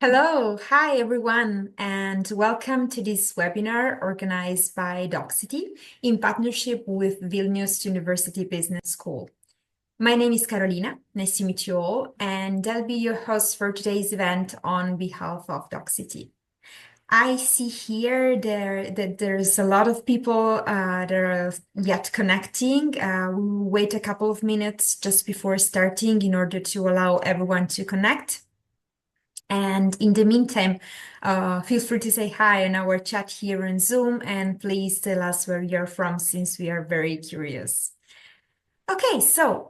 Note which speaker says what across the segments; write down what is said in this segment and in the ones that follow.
Speaker 1: Hello, hi everyone, and welcome to this webinar organized by Doxity in partnership with Vilnius University Business School. My name is Carolina, nice to meet you all, and I'll be your host for today's event on behalf of Doxity. I see here that there's a lot of people that are yet connecting. We'll wait a couple of minutes just before starting in order to allow everyone to connect. And in the meantime, feel free to say hi in our chat here on Zoom, and please tell us where you're from since we are very curious. Okay, so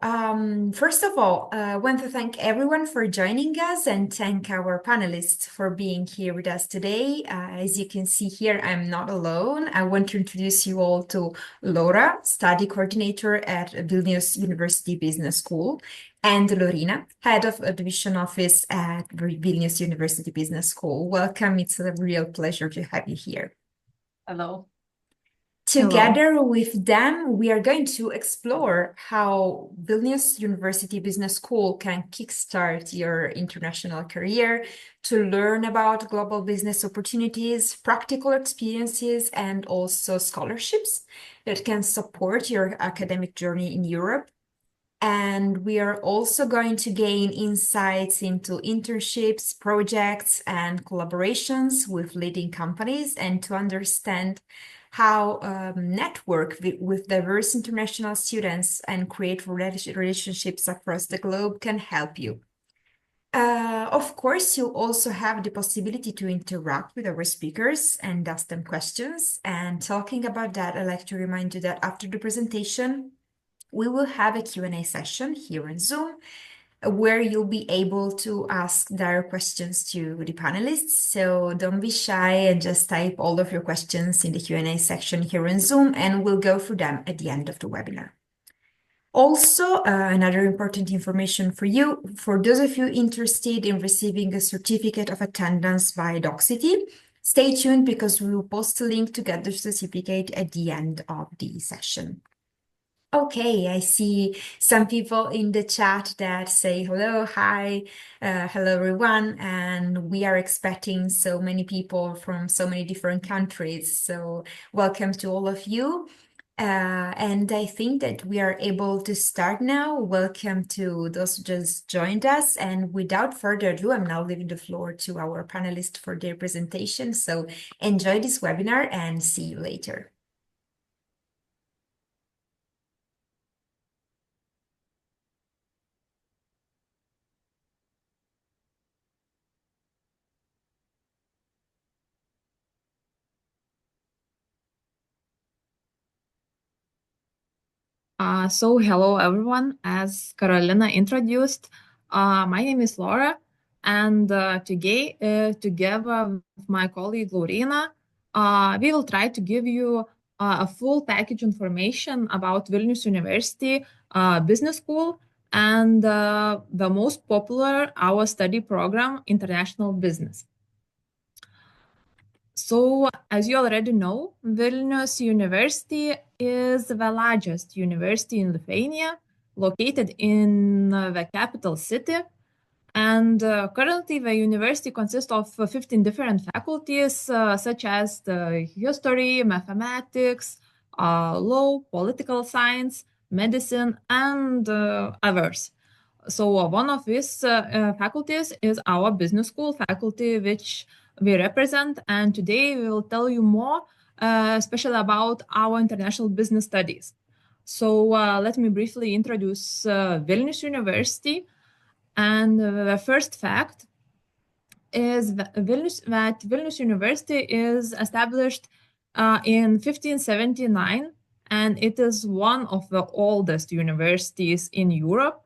Speaker 1: first of all, I want to thank everyone for joining us and thank our panelists for being here with us today. As you can see here, I'm not alone. I want to introduce you all to Laura, study coordinator at Vilnius University Business School, and Lorina, head of a division office at Vilnius University Business School. Welcome. It's a real pleasure to have you here.
Speaker 2: Hello.
Speaker 1: Together with them, we are going to explore how Vilnius University Business School can kickstart your international career, to learn about global business opportunities, practical experiences, and also scholarships that can support your academic journey in Europe. And we are also going to gain insights into internships, projects, and collaborations with leading companies, and to understand how network with diverse international students and create relationships across the globe can help you. Of course, you also have the possibility to interact with our speakers and ask them questions. And talking about that, I'd like to remind you that after the presentation, we will have a Q&A session here on Zoom where you'll be able to ask direct questions to the panelists. So don't be shy and just type all of your questions in the Q&A section here on Zoom, and we'll go through them at the end of the webinar. Also, another important information for you, for those of you interested in receiving a certificate of attendance by Doxity, stay tuned because we will post a link to get the certificate at the end of the session. Okay, I see some people in the chat that say hello, hi, hello everyone, and we are expecting so many people from so many different countries. So welcome to all of you. And I think that we are able to start now. Welcome to those who just joined us. And without further ado, I'm now leaving the floor to our panelists for their presentation. So enjoy this webinar and see you later.
Speaker 2: Hello everyone. As Carolina introduced, my name is Laura, and together with my colleague Lorena, we will try to give you a full package information about Vilnius University Business School and the most popular our study program, International Business. So, as you already know, Vilnius University is the largest university in Lithuania, located in the capital city. And currently, the university consists of 15 different faculties, such as the history, mathematics, law, political science, medicine, and others. So one of these faculties is our business school faculty, which we represent. And today we will tell you more, especially about our international business studies. So let me briefly introduce Vilnius University. And the first fact is that Vilnius University is established in 1579, and it is one of the oldest universities in Europe.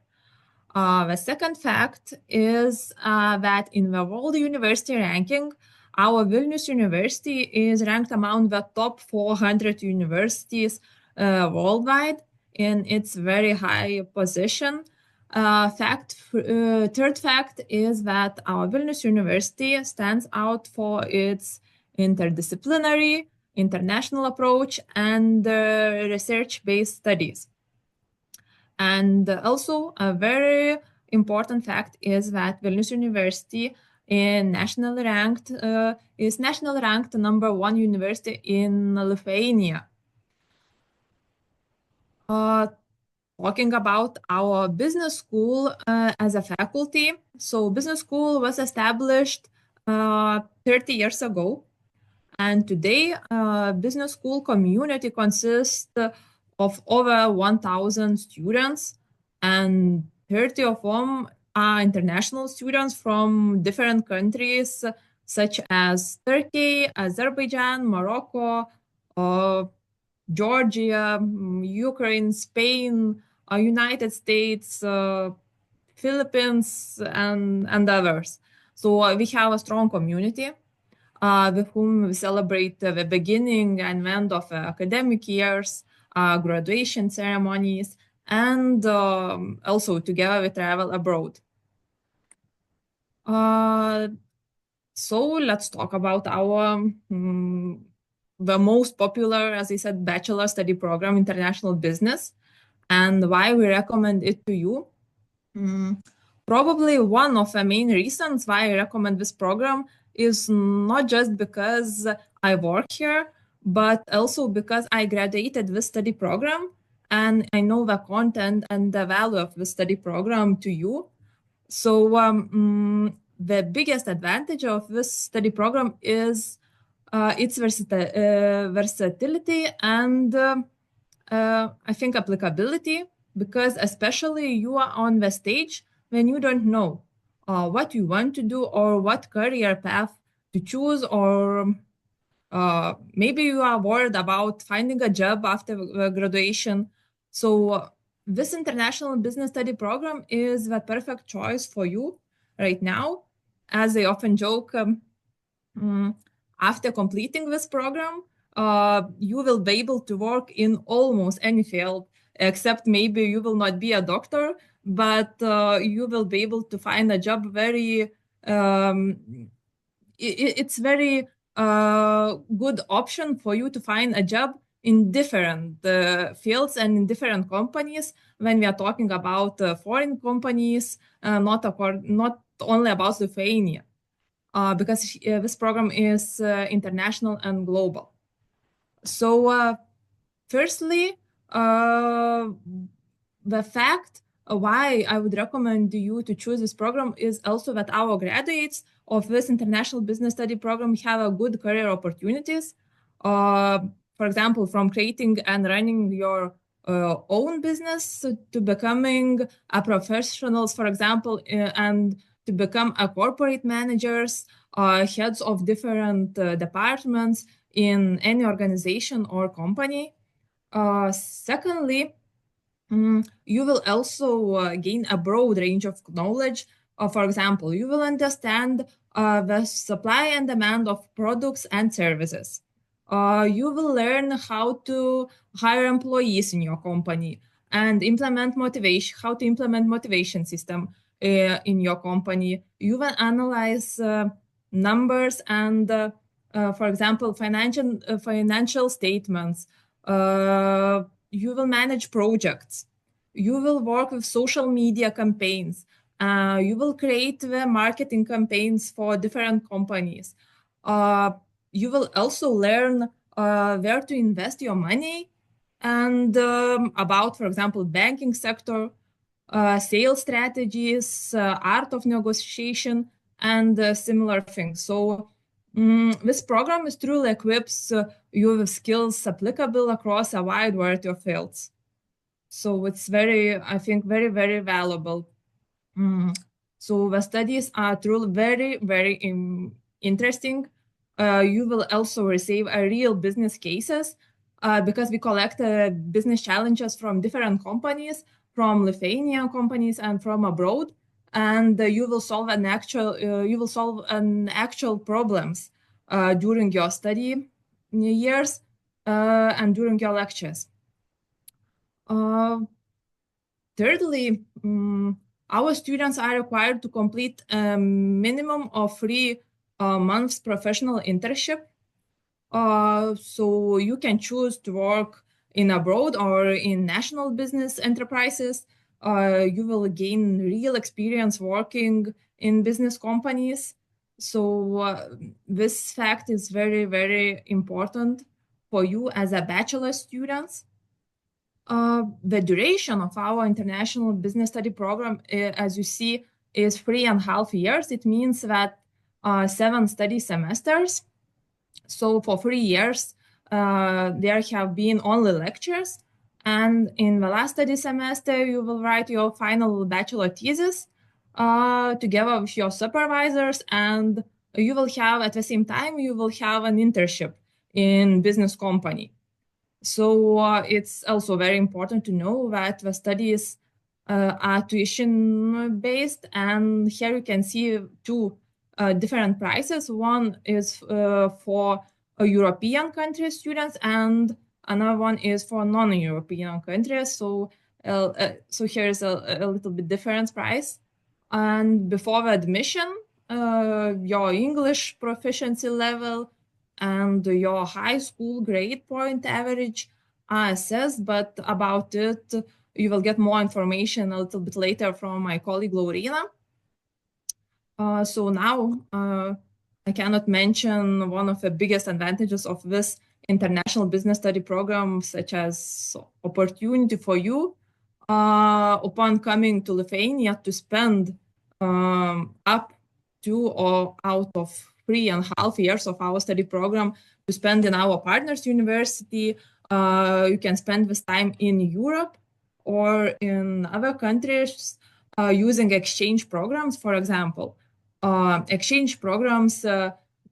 Speaker 2: The second fact is that in the World University Ranking, our Vilnius University is ranked among the top 400 universities worldwide in its very high position. Third fact is that our Vilnius University stands out for its interdisciplinary, international approach and research-based studies. And also a very important fact is that Vilnius University in is nationally ranked #1 university in Lithuania. Talking about our business school as a faculty. So business school was established 30 years ago. And today, business school community consists of over 1,000 students, and 30 of them are international students from different countries, such as Turkey, Azerbaijan, Morocco, Georgia, Ukraine, Spain, United States, Philippines, and others. So we have a strong community with whom we celebrate the beginning and end of academic years, graduation ceremonies, and also together we travel abroad. So let's talk about our the most popular, as I said, bachelor study program, International Business, and why we recommend it to you. Probably one of the main reasons why I recommend this program is not just because I work here, but also because I graduated this study program and I know the content and the value of the study program to you. So the biggest advantage of this study program is its versatility and I think applicability, because especially you are on the stage when you don't know what you want to do or what career path to choose, or maybe you are worried about finding a job after graduation. So this international business study program is the perfect choice for you right now. As I often joke, after completing this program, you will be able to work in almost any field, except maybe you will not be a doctor, but you will be able to find a job it's very good option for you to find a job in different fields and in different companies when we are talking about foreign companies, not only about Lithuania, because this program is international and global. So firstly, the fact why I would recommend you to choose this program is also that our graduates of this international business study program have a good career opportunities. For example, from creating and running your own business to becoming a professionals, for example, and to become a corporate managers, heads of different departments in any organization or company. Secondly, you will also gain a broad range of knowledge. For example, you will understand the supply and demand of products and services. You will learn how to hire employees in your company and how to implement motivation system in your company. You will analyze numbers and, for example, financial statements. You will manage projects. You will work with social media campaigns. You will create the marketing campaigns for different companies. You will also learn where to invest your money and about, for example, banking sector, sales strategies, art of negotiation, and similar things. So this program is truly equips you with skills applicable across a wide variety of fields. So it's very, I think, very, very valuable. So the studies are truly very, very interesting. You will also receive a real business cases because we collect business challenges from different companies, from Lithuanian companies and from abroad, and you will solve an actual problems during your study years and during your lectures. Thirdly, our students are required to complete a minimum of 3 months professional internship. So you can choose to work in abroad or in national business enterprises. You will gain real experience working in business companies. So this fact is very, very important for you as a bachelor student. The duration of our international business study program, as you see, is 3.5 years. It means that 7 study semesters. So for 3 years, there have been only lectures. And in the last study semester, you will write your final bachelor thesis together with your supervisors. And you will have, at the same time, you will have an internship in business company. So it's also very important to know that the studies are tuition based, and here you can see two different prices. One is for European country students, and another one is for non-European countries. So here's a little bit different price. And before the admission, your English proficiency level and your high school grade point average are assessed, but about it, you will get more information a little bit later from my colleague Lorena. So now I cannot mention one of the biggest advantages of this international business study program, such as opportunity for you upon coming to Lithuania to spend up to or out of 3.5 years of our study program to spend in our partners university. You can spend this time in Europe or in other countries using exchange programs, for example. Exchange programs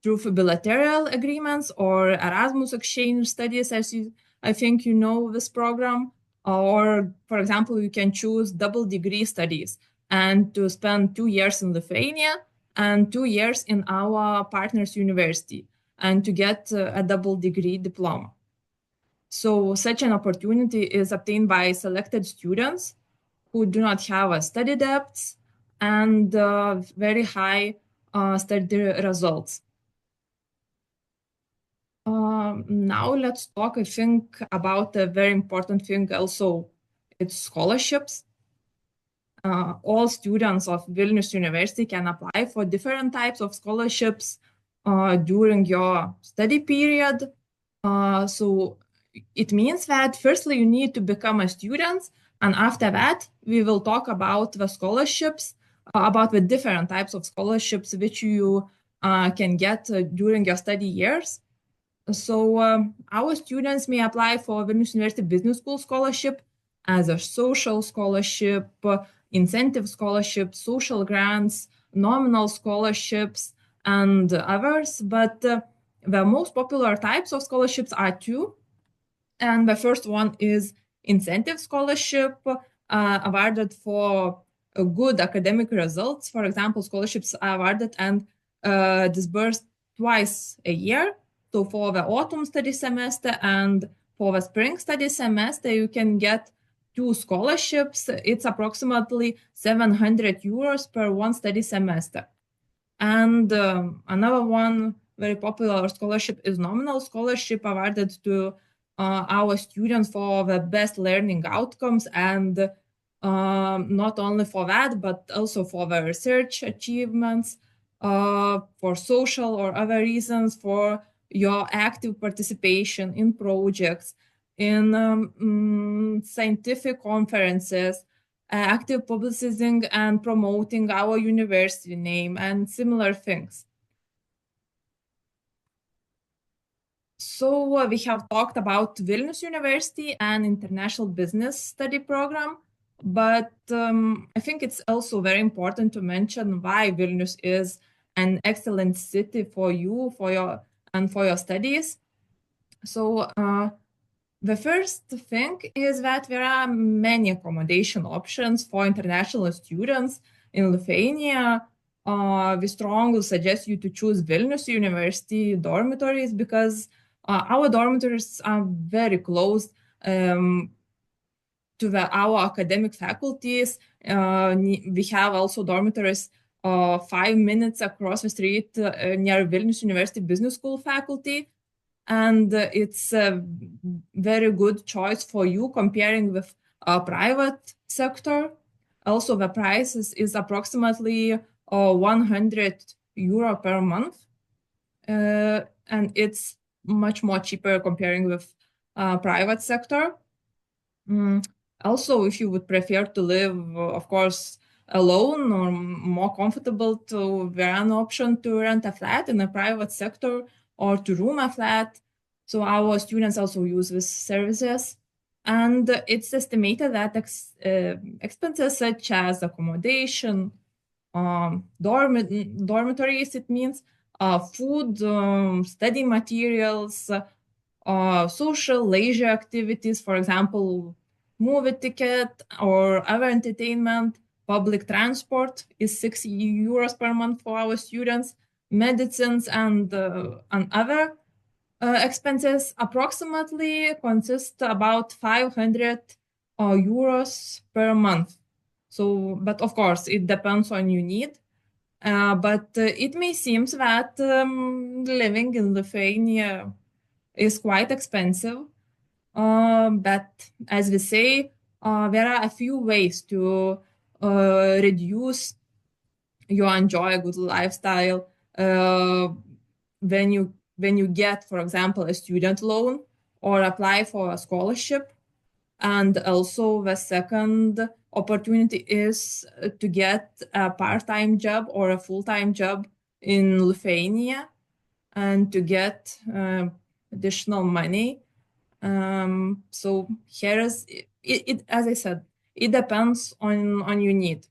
Speaker 2: through bilateral agreements or Erasmus exchange studies, I think you know this program. Or, for example, you can choose double degree studies and to spend 2 years in Lithuania and 2 years in our partners university and to get a double degree diploma. So such an opportunity is obtained by selected students who do not have a study debts and very high study results. Now let's talk, I think, about a very important thing also, it's scholarships. All students of Vilnius University can apply for different types of scholarships during your study period. So it means that firstly, you need to become a student, and after that, we will talk about the scholarships, about the different types of scholarships which you can get during your study years. So our students may apply for Vilnius University Business School scholarship as a social scholarship, incentive scholarship, social grants, nominal scholarships, and others. But the most popular types of scholarships are two. And the first one is incentive scholarship awarded for good academic results. For example, scholarships are awarded and disbursed twice a year. So for the autumn study semester and for the spring study semester, you can get 2 scholarships. It's approximately 700 euros per one study semester. And another one very popular scholarship is nominal scholarship awarded to our students for the best learning outcomes, and not only for that, but also for the research achievements, for social or other reasons, for your active participation in projects, in scientific conferences, active publicizing and promoting our university name, and similar things. So we have talked about Vilnius University and International Business Study Program, but I think it's also very important to mention why Vilnius is an excellent city for you, for your studies. So the first thing is that there are many accommodation options for international students in Lithuania. We strongly suggest you to choose Vilnius University dormitories because our dormitories are very close to our academic faculties. We have also dormitories 5 minutes across the street near Vilnius University Business School faculty. And it's a very good choice for you comparing with a private sector. Also, the price is approximately 100 euro per month, and it's much more cheaper comparing with private sector. Also, if you would prefer to live, of course, alone or more comfortable, to there an option to rent a flat in the private sector or to room a flat. So our students also use these services. And it's estimated that expenses such as accommodation, dormitories, it means food, study materials, social leisure activities, for example, movie ticket or other entertainment, public transport is 6 euros per month for our students, medicines and other expenses approximately consist about 500 euros per month. So, but of course, it depends on your need. But it may seem that living in Lithuania is quite expensive. But as we say, there are a few ways to reduce your enjoy a good lifestyle when you get, for example, a student loan or apply for a scholarship. And also the second opportunity is to get a part-time job or a full-time job in Lithuania and to get additional money. So here is it, as I said, it depends on your need.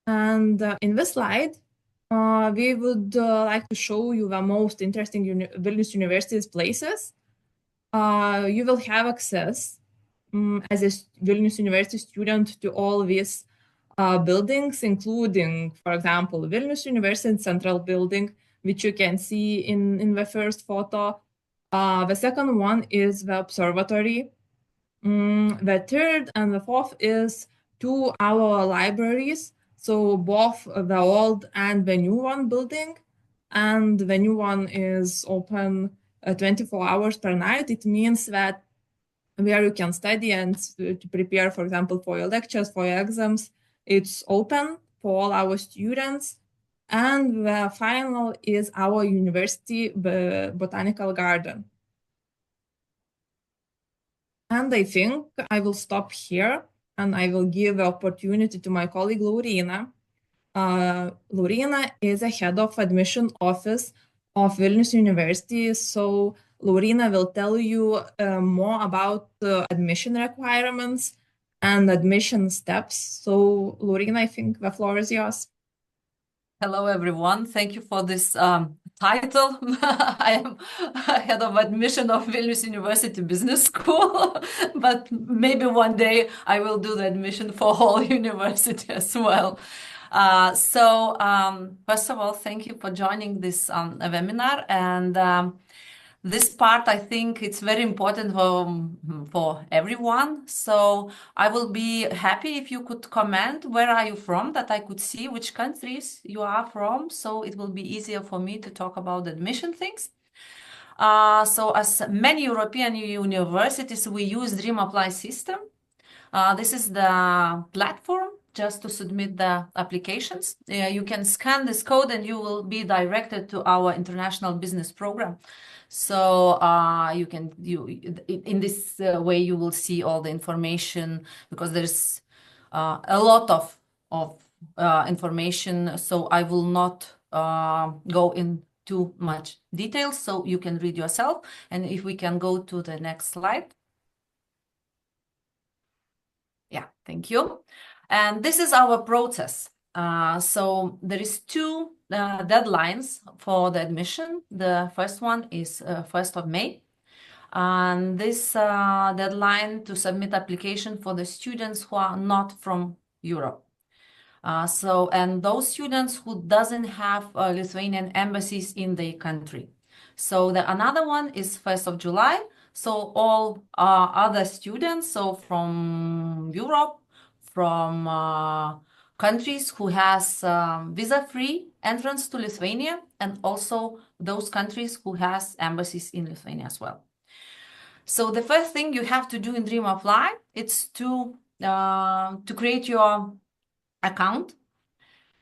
Speaker 2: And in this slide, we would like to show you the most interesting Vilnius University's places. You will have access as a Vilnius University student to all these buildings, including, for example, Vilnius University Central Building, which you can see in the first photo. The second one is the observatory. The third and the fourth is two our libraries. So both the old and the new one building, and the new one is open 24 hours per night. It means that where you can study and to prepare, for example, for your lectures, for your exams, it's open for all our students. And the final is our university botanical garden. And I think I will stop here and I will give the opportunity to my colleague Laurina. Laurina is a head of admission office of Vilnius University. So Laurina will tell you more about the admission requirements and admission steps. So Laurina, I think the floor is yours.
Speaker 3: Hello, everyone. Thank you for this title. I am head of admission of Vilnius University Business School, but maybe one day I will do the admission for whole university as well. First of all, thank you for joining this webinar. And this part, I think it's very important for everyone. So I will be happy if you could comment where are you from, that I could see which countries you are from. So it will be easier for me to talk about admission things. So as many European universities, we use Dream Apply system. This is the platform just to submit the applications. You can scan this code and you will be directed to our international business program. So in this way you will see all the information, because there's a lot of information. So I will not go in too much detail, so you can read yourself. And if we can go to the next slide. Yeah, thank you. And this is our process. So there is two deadlines for the admission. The first one is 1st of May. And this deadline to submit application for the students who are not from Europe. And those students who doesn't have Lithuanian embassies in their country. So another one is 1st of July. So all other students, so from Europe, from countries who has visa-free entrance to Lithuania, and also those countries who has embassies in Lithuania as well. So the first thing you have to do in Dream Apply, it's to create your account.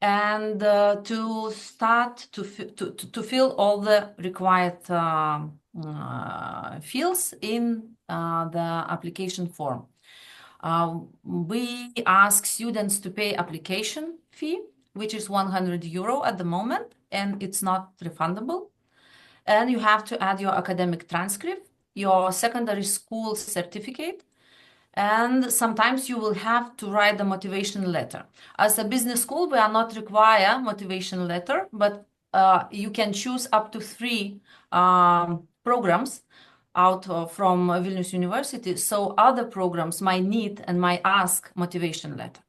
Speaker 3: and to start to fill all the required fields in the application form. We ask students to pay application fee, which is 100 euro at the moment, and it's not refundable. And you have to add your academic transcript, your secondary school certificate, and sometimes you will have to write the motivation letter. As a business school, we are not require motivation letter, but you can choose up to 3 programs out from Vilnius University. So other programs might need and might ask motivation letter.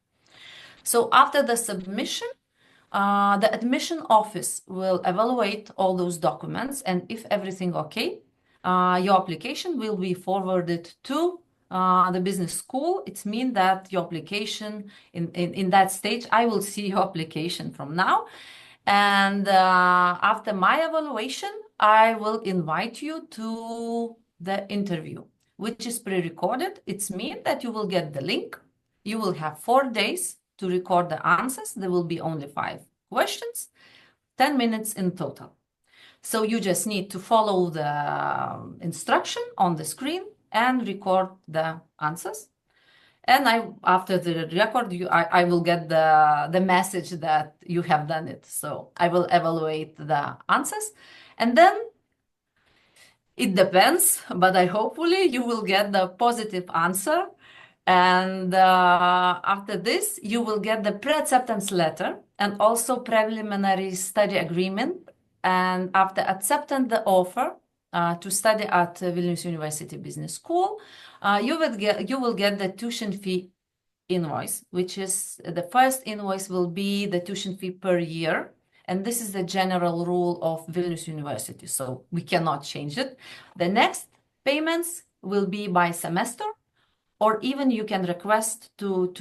Speaker 3: So after the submission, the admission office will evaluate all those documents, and if everything okay, your application will be forwarded to the business school. It means that your application in that stage, I will see your application from now. And after my evaluation, I will invite you to the interview, which is pre-recorded. It means that you will get the link. You will have 4 days to record the answers. There will be only 5 questions, 10 minutes in total. So you just need to follow the instruction on the screen and record the answers. And after the record, I will get the message that you have done it. So I will evaluate the answers, and then it depends, but hopefully you will get the positive answer. And after this, you will get the pre-acceptance letter and also preliminary study agreement. And after accepting the offer to study at Vilnius University Business School, you will get the tuition fee invoice, which is the first invoice will be the tuition fee per year. And this is the general rule of Vilnius University, so we cannot change it. The next payments will be by semester, or even you can request to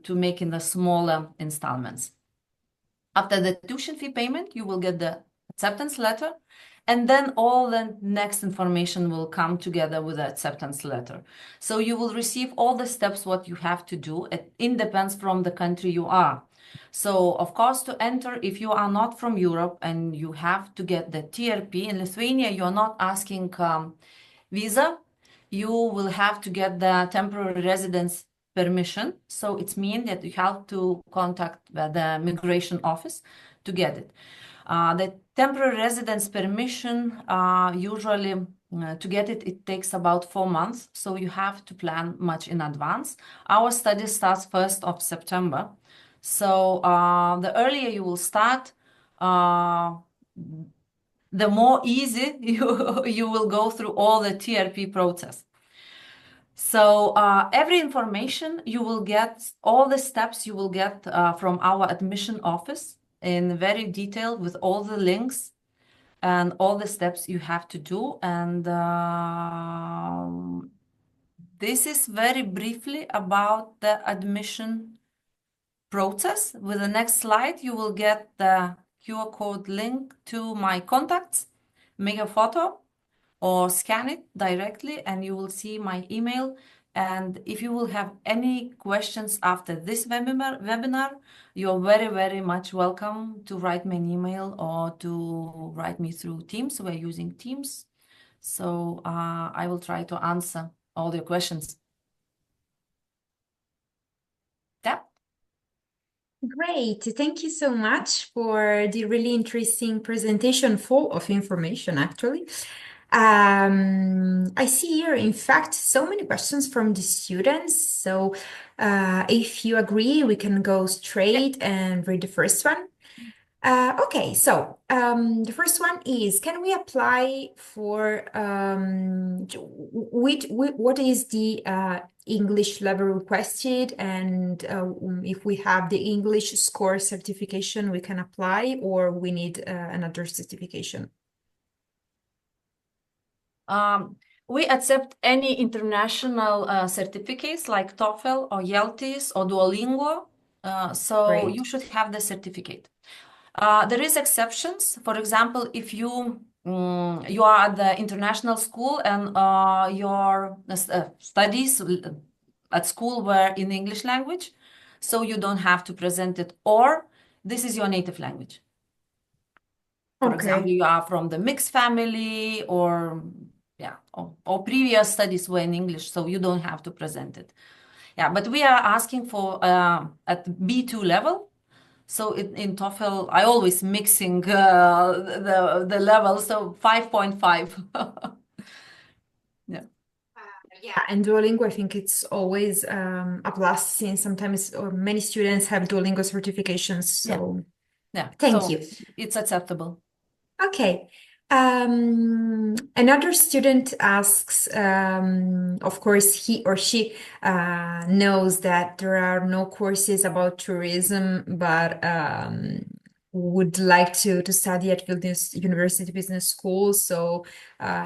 Speaker 3: make in the smaller installments. After the tuition fee payment, you will get the acceptance letter, and then all the next information will come together with the acceptance letter. So you will receive all the steps what you have to do. It depends from the country you are. So of course, to enter, if you are not from Europe and you have to get the TRP in Lithuania, you are not asking visa. You will have to get the temporary residence permission. So it means that you have to contact the migration office to get it. The temporary residence permission, usually to get it, it takes about 4 months. So you have to plan much in advance. Our study starts 1st of September. So the earlier you will start, the more easy you will go through all the TRP process. So every information you will get, all the steps you will get from our admission office in very detail with all the links and all the steps you have to do. And this is very briefly about the admission process. With the next slide, you will get the QR code link to my contacts. Make a photo or scan it directly and you will see my email. And if you will have any questions after this webinar, you're very, very much welcome to write me an email or to write me through Teams. We're using Teams. So I will try to answer all your questions. Yeah.
Speaker 1: Great. Thank you so much for the really interesting presentation, full of information, actually. I see here, in fact, so many questions from the students. So if you agree, we can go straight and read the first one. Okay, so the first one is, can we apply for what is the English level requested, and if we have the English score certification, we can apply, or we need another certification?
Speaker 3: We accept any international certificates like TOEFL or YELTIS or Duolingo. So
Speaker 1: Great.
Speaker 3: you should have the certificate. There is exceptions. For example, if you are at the international school and your studies at school were in English language, so you don't have to present it, or this is your native language. For example,
Speaker 1: Okay.
Speaker 3: you are from the mixed family, or yeah, or previous studies were in English, so you don't have to present it. Yeah, but we are asking for at B2 level. So in TOEFL, I always mixing the level, so 5.5. Yeah.
Speaker 1: Yeah, and Duolingo, I think it's always a plus since sometimes or many students have Duolingo certifications. So
Speaker 3: Yeah.
Speaker 1: thank
Speaker 3: So
Speaker 1: you.
Speaker 3: it's acceptable.
Speaker 1: Okay. Another student asks, of course, he or she knows that there are no courses about tourism, but would like to study at Vilnius University Business School. So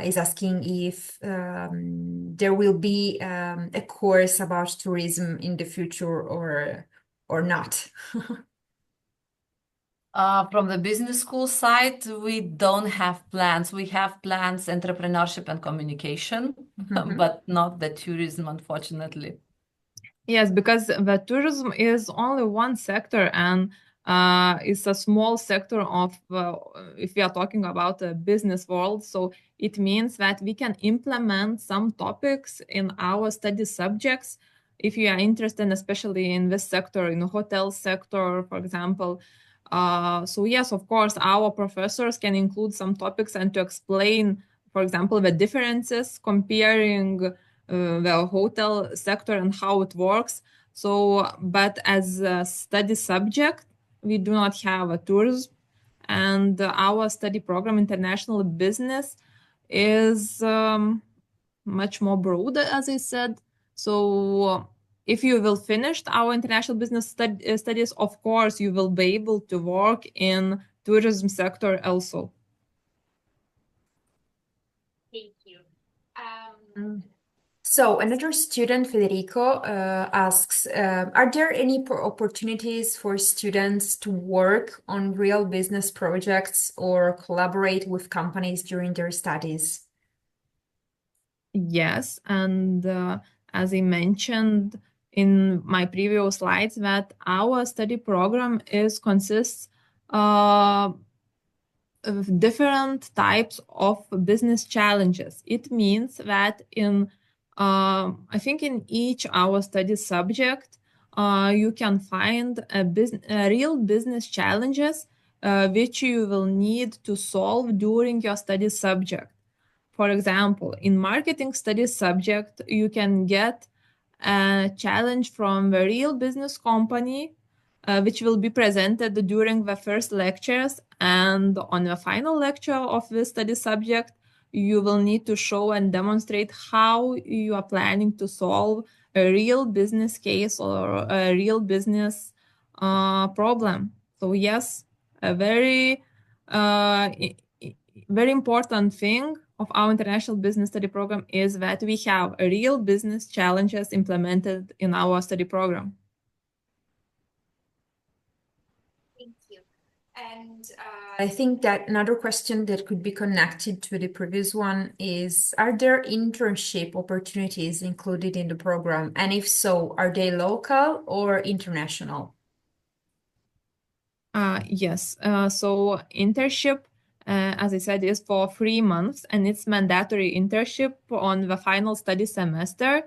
Speaker 1: is asking if there will be a course about tourism in the future or not.
Speaker 3: From the business school side, we don't have plans. We have plans, entrepreneurship and communication, but not the tourism, unfortunately.
Speaker 2: Yes, because the tourism is only one sector, and it's a small sector of, if we are talking about a business world. So it means that we can implement some topics in our study subjects if you are interested, especially in this sector, in the hotel sector, for example. So yes, of course, our professors can include some topics and to explain, for example, the differences comparing the hotel sector and how it works. So, but as a study subject, we do not have a tourism, and our study program, international business, is much more broad, as I said. So, if you will finish our international business studies, of course, you will be able to work in tourism sector also.
Speaker 1: Thank you. So another student, Federico, asks, are there any opportunities for students to work on real business projects or collaborate with companies during their studies?
Speaker 2: Yes, and as I mentioned in my previous slides, that our study program consists of different types of business challenges. It means that I think in each our study subject, you can find a real business challenges which you will need to solve during your study subject. For example, in marketing studies subject, you can get a challenge from a real business company, which will be presented during the first lectures. And on the final lecture of the study subject, you will need to show and demonstrate how you are planning to solve a real business case or a real business problem. So yes, a very important thing of our international business study program is that we have real business challenges implemented in our study program.
Speaker 1: Thank you. And I think that another question that could be connected to the previous one is, are there internship opportunities included in the program? And if so, are they local or international?
Speaker 2: Yes. So internship, as I said, is for 3 months, and it's mandatory internship on the final study semester.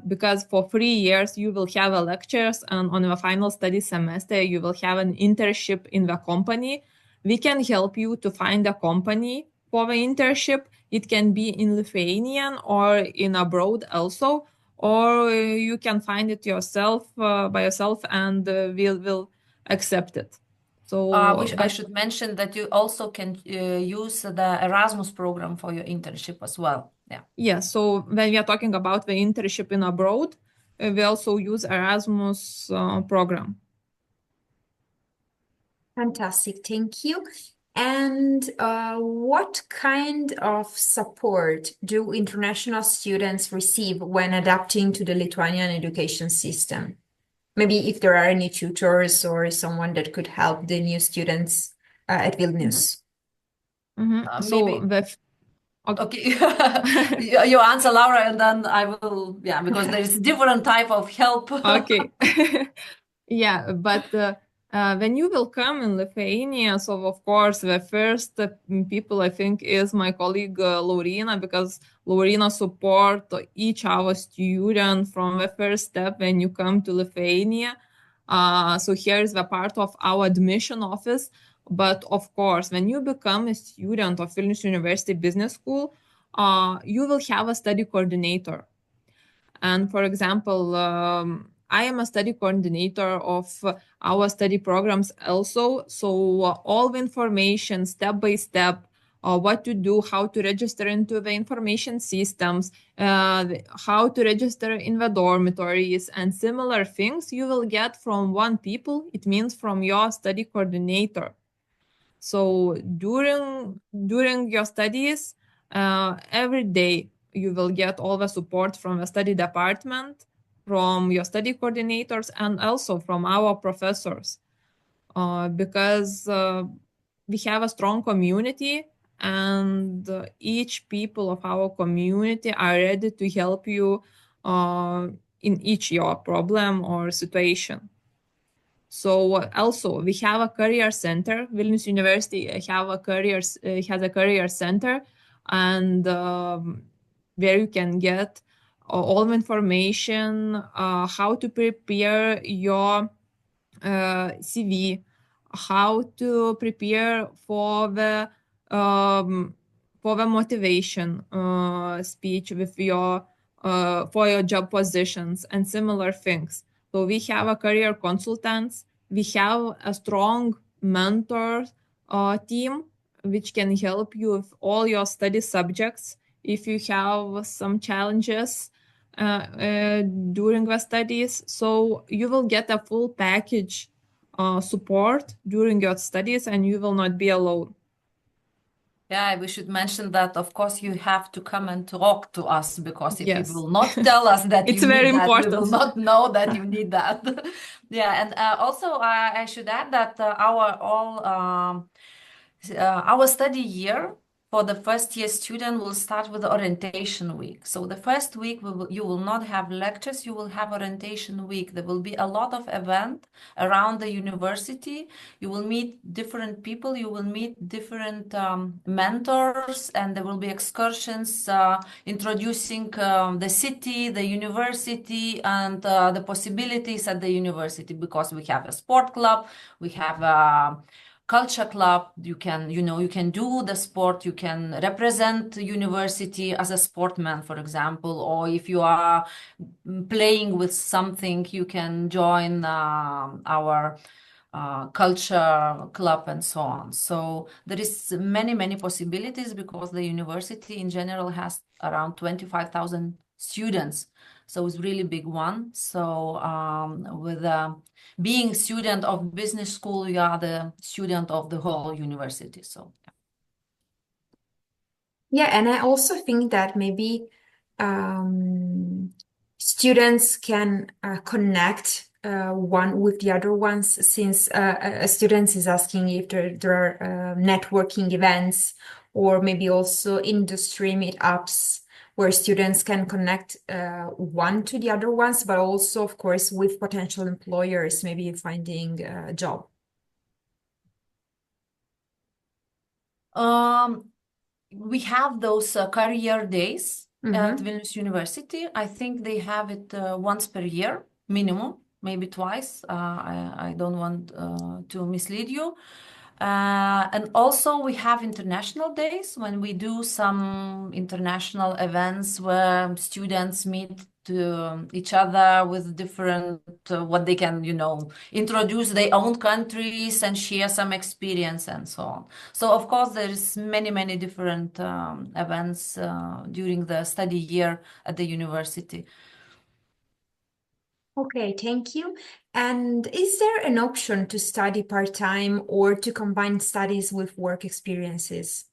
Speaker 2: Because for 3 years you will have a lectures, and on the final study semester you will have an internship in the company. We can help you to find a company for the internship. It can be in Lithuanian or in abroad also, or you can find it yourself by yourself, and will accept it. So,
Speaker 3: I should mention that you also can use the Erasmus program for your internship as well. Yeah.
Speaker 2: yeah, so when we are talking about the internship in abroad, we also use Erasmus program.
Speaker 1: Fantastic, thank you. And what kind of support do international students receive when adapting to the Lithuanian education system? Maybe if there are any tutors or someone that could help the new students at Vilnius.
Speaker 2: So
Speaker 3: Maybe. Okay. You answer, Laura, and then I will, yeah, because there is different type of help.
Speaker 2: Okay. Yeah, but when you will come in Lithuania, so of course the first people I think is my colleague Laurina, because Laurina support each our student from the first step when you come to Lithuania. So here is the part of our admission office. But of course, when you become a student of Vilnius University Business School, you will have a study coordinator. And for example, I am a study coordinator of our study programs also. So all the information step by step, what to do, how to register into the information systems, how to register in the dormitories and similar things you will get from one people. It means from your study coordinator. So during your studies, every day you will get all the support from the study department, from your study coordinators, and also from our professors, because we have a strong community, and each people of our community are ready to help you in each your problem or situation. So also we have a career center. Vilnius University has a career center, and where you can get all the information, how to prepare your CV, how to prepare um, for the motivation speech with your for your job positions and similar things. So we have a career consultants. We have a strong mentor team which can help you with all your study subjects if you have some challenges during the studies. So you will get a full package support during your studies, and you will not be alone.
Speaker 3: Yeah, we should mention that, of course, you have to come and talk to us, because if you
Speaker 2: Yes,
Speaker 3: will not tell us that
Speaker 2: it's
Speaker 3: you
Speaker 2: very
Speaker 3: need that, we will
Speaker 2: important.
Speaker 3: not know that you need that. Yeah, and also I should add that our study year for the first year student will start with the orientation week. So the first week you will not have lectures, you will have orientation week. There will be a lot of event around the university. You will meet different people, you will meet different mentors, and there will be excursions introducing the city, the university, and the possibilities at the university, because we have a sport club, we have a culture club. You can do the sport, you can represent the university as a sportman, for example, or if you are playing with something, you can join our culture club and so on. So there is many possibilities, because the university in general has around 25,000 students. So it's really big one. So with being student of business school, you are the student of the whole university. So
Speaker 1: Yeah, and I also think that maybe um, students can connect one with the other ones, since a student is asking if there are networking events, or maybe also industry meetups where students can connect one to the other ones, but also, of course, with potential employers, maybe finding a job.
Speaker 3: we have those career days at
Speaker 1: Mm-hmm.
Speaker 3: Vilnius University. I think they have it once per year, minimum, maybe twice. I don't want to mislead you. And also we have international days, when we do some international events where students meet to each other with different what they can introduce their own countries and share some experience and so on. So of course there's many different events during the study year at the university.
Speaker 1: Okay, thank you. And is there an option to study part-time or to combine studies with work experiences?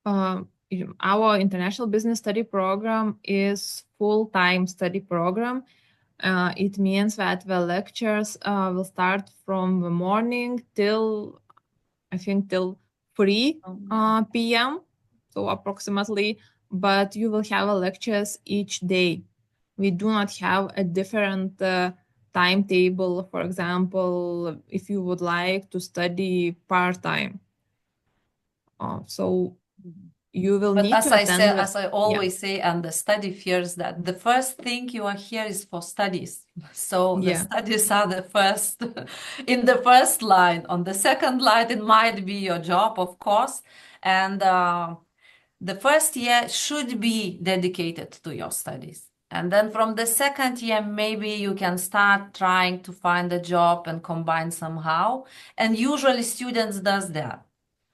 Speaker 2: Our international business study program is full-time study program. It means that the lectures will start from the morning till, I think, till 3 p.m. so approximately, but you will have lectures each day. We do not have a different timetable. For example, if you would like to study part-time. So you will
Speaker 3: But
Speaker 2: need
Speaker 3: as
Speaker 2: to
Speaker 3: I
Speaker 2: attend
Speaker 3: say, as I always say, and the study fears that the first thing you are here is for studies. So the
Speaker 2: Yeah.
Speaker 3: studies are the first, in the first line. On the second line, it might be your job, of course. And the first year should be dedicated to your studies. And then from the second year, maybe you can start trying to find a job and combine somehow. And usually students does that.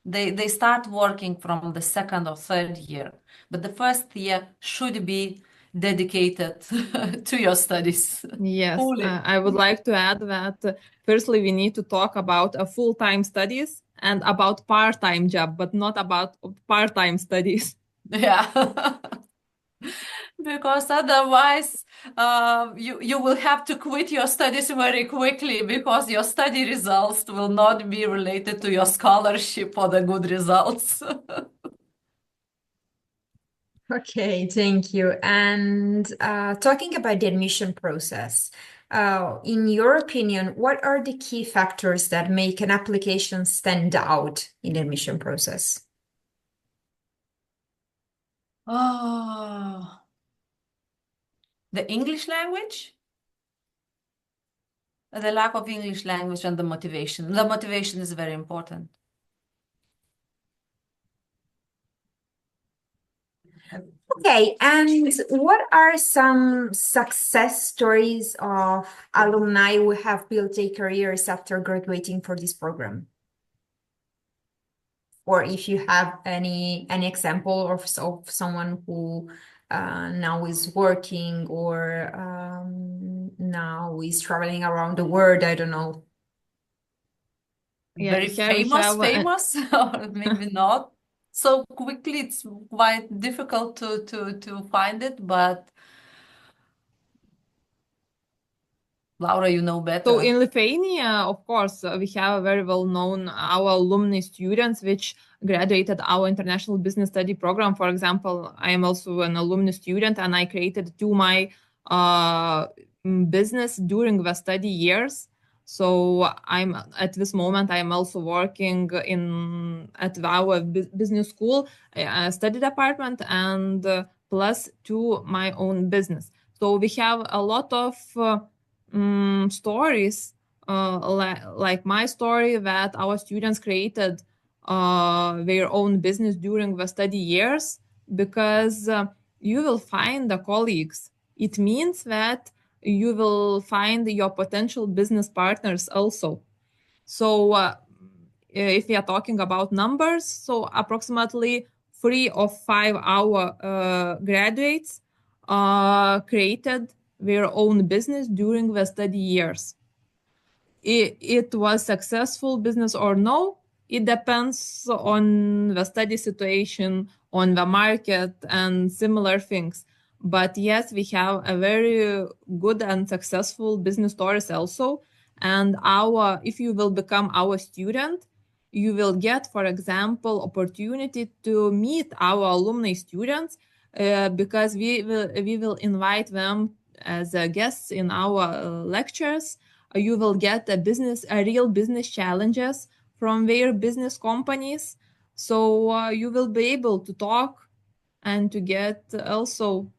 Speaker 3: They start working from the second or third year, but the first year should be dedicated to your studies
Speaker 2: Yes,
Speaker 3: fully.
Speaker 2: I would like to add that firstly, we need to talk about a full-time studies and about part-time job, but not about part-time studies.
Speaker 3: Yeah. Because otherwise, you will have to quit your studies very quickly because your study results will not be related to your scholarship or the good results.
Speaker 1: Okay, thank you. And talking about the admission process, in your opinion, what are the key factors that make an application stand out in the admission process?
Speaker 3: Oh, the English language? The lack of English language and the motivation. The motivation is very important.
Speaker 1: Okay, and what are some success stories of alumni who have built their careers after graduating for this program? Or if you have any example of someone who now is working or now is traveling around the world, I don't know.
Speaker 2: Yeah,
Speaker 3: Very
Speaker 2: here we
Speaker 3: famous,
Speaker 2: have
Speaker 3: famous, or maybe not so quickly. It's quite difficult to find it, but Laura, you know
Speaker 2: so
Speaker 3: better.
Speaker 2: in Lithuania, of course, we have very well known our alumni students which graduated our international business study program. For example, I am also an alumni student and I created my uh, business during the study years. So I'm at this moment I'm also working in at our business school study department and plus to my own business. So we have a lot of stories like my story that our students created their own business during the study years because you will find the colleagues. It means that you will find your potential business partners also. So if we are talking about numbers, so approximately 3 or 5 our graduates created their own business during the study years. It was successful business or no, it depends on the study situation, on the market, and similar things. But yes, we have a very good and successful business stories also. And if you will become our student, you will get, for example, opportunity to meet our alumni students because we will invite them as guests in our lectures. You will get a real business challenges from their business companies. So you will be able to talk and to get also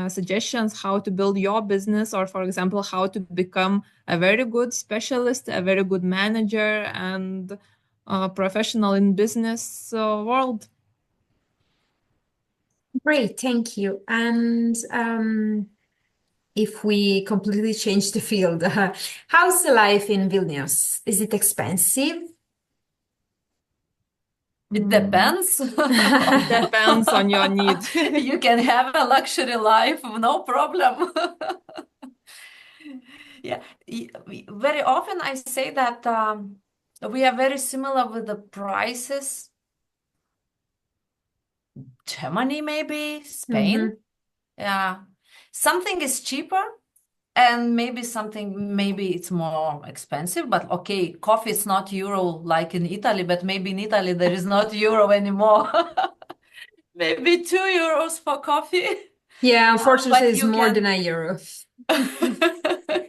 Speaker 2: suggestions how to build your business, or for example how to become a very good specialist, a very good manager, and professional in business world.
Speaker 1: Great, thank you. And if we completely change the field, how's the life in Vilnius? Is it expensive?
Speaker 3: It depends.
Speaker 2: It depends on your need.
Speaker 3: You can have a luxury life, no problem. Yeah, very often I say that we are very similar with the prices. Germany, maybe Spain.
Speaker 1: Mhm.
Speaker 3: Yeah, something is cheaper, And maybe it's more expensive, but okay, coffee is not euro like in Italy, but maybe in Italy there is not euro anymore. Maybe 2 euros for coffee.
Speaker 1: Yeah, unfortunately,
Speaker 3: But
Speaker 1: it's
Speaker 3: you
Speaker 1: more than
Speaker 3: can.
Speaker 1: €1.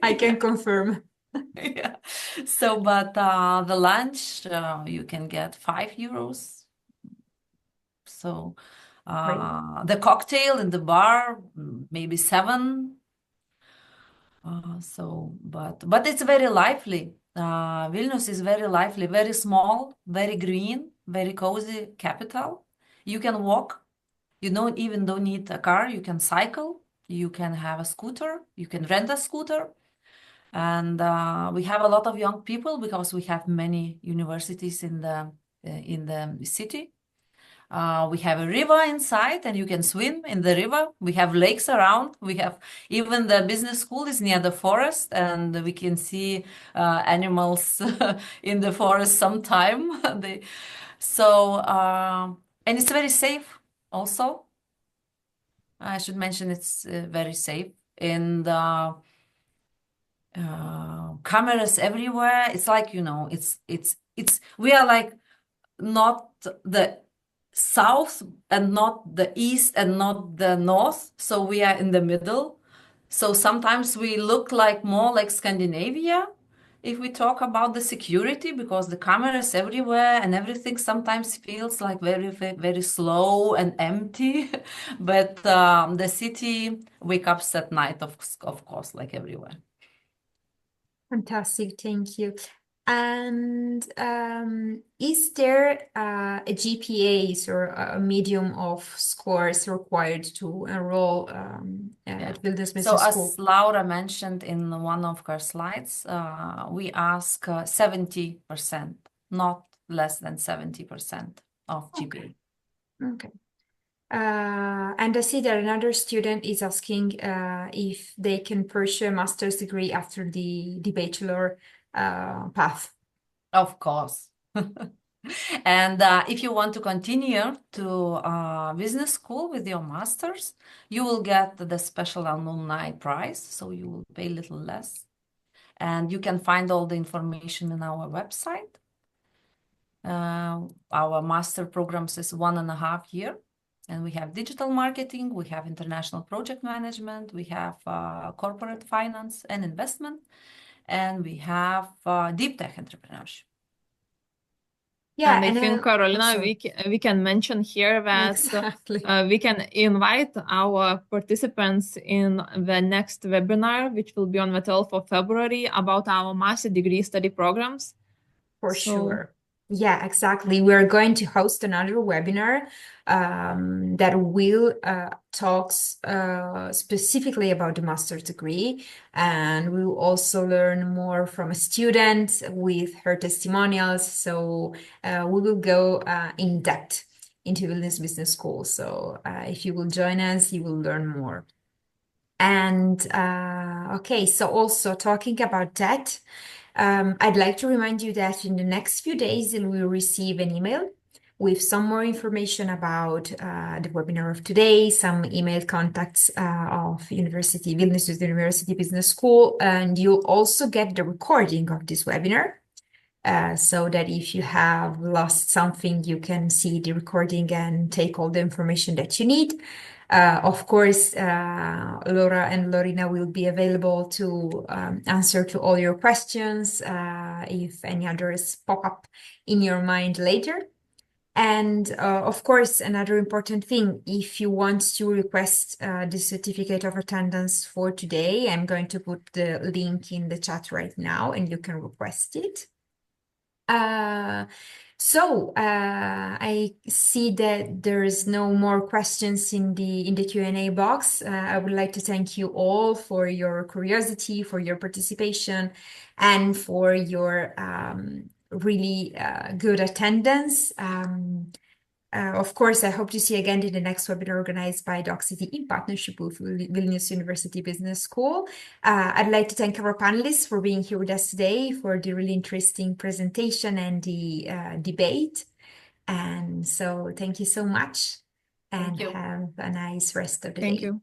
Speaker 1: I can confirm.
Speaker 3: Yeah. So, but the lunch you can get 5 euros. So,
Speaker 1: Great.
Speaker 3: the cocktail in the bar maybe 7. But it's very lively. Vilnius is very lively, very small, very green, very cozy capital. You can walk. You don't need a car. You can cycle. You can have a scooter. You can rent a scooter. And we have a lot of young people because we have many universities in the city. We have a river inside and you can swim in the river. We have lakes around. We have even the business school is near the forest and we can see animals in the forest sometime. So, and it's very safe also. I should mention it's very safe. And cameras everywhere. It's like, we are like not the south and not the east and not the north. So we are in the middle. So sometimes we look like more like Scandinavia if we talk about the security because the cameras everywhere and everything sometimes feels like very, very, very slow and empty. But the city wakes up at night, of course, like everywhere.
Speaker 1: Fantastic, thank you. And is there a GPAs or a medium of scores required to enroll at Vilnius
Speaker 3: So
Speaker 1: Business
Speaker 3: as
Speaker 1: School?
Speaker 3: Laura mentioned in one of her slides, we ask 70%, not less than 70% of GPA.
Speaker 1: Okay. And I see that another student is asking if they can pursue a master's degree after the bachelor path.
Speaker 3: Of course. And if you want to continue to business school with your master's, you will get the special alumni prize, so you will pay a little less. And you can find all the information in our website. Our master programs is 1.5 years, and we have digital marketing, we have international project management, we have corporate finance and investment, and we have deep tech entrepreneurship.
Speaker 1: Yeah,
Speaker 2: and I think, Carolina,
Speaker 1: sorry.
Speaker 2: we can mention here that
Speaker 1: Exactly.
Speaker 2: we can invite our participants in the next webinar, which will be on the 12th of February, about our master degree study programs.
Speaker 1: For sure. Yeah, exactly. We're going to host another webinar that will talk specifically about the master's degree. And we will also learn more from a student with her testimonials. So we will go in depth into Vilnius Business School. So if you will join us, you will learn more. And okay, so also talking about that, I'd like to remind you that in the next few days, you will receive an email with some more information about the webinar of today, some email contacts of Vilnius University Business School, and you'll also get the recording of this webinar. So that if you have lost something, you can see the recording and take all the information that you need. Of course, Laura and Lorena will be available to answer to all your questions if any others pop up in your mind later. And of course, another important thing, if you want to request the certificate of attendance for today, I'm going to put the link in the chat right now and you can request it. I see that there is no more questions in the Q&A box. I would like to thank you all for your curiosity, for your participation, and for your really good attendance. Of course, I hope to see you again in the next webinar organized by Doxity in partnership with Vilnius University Business School. I'd like to thank our panelists for being here with us today for the really interesting presentation and the debate. And so thank you so much and have a nice rest of the day.
Speaker 2: Thank you.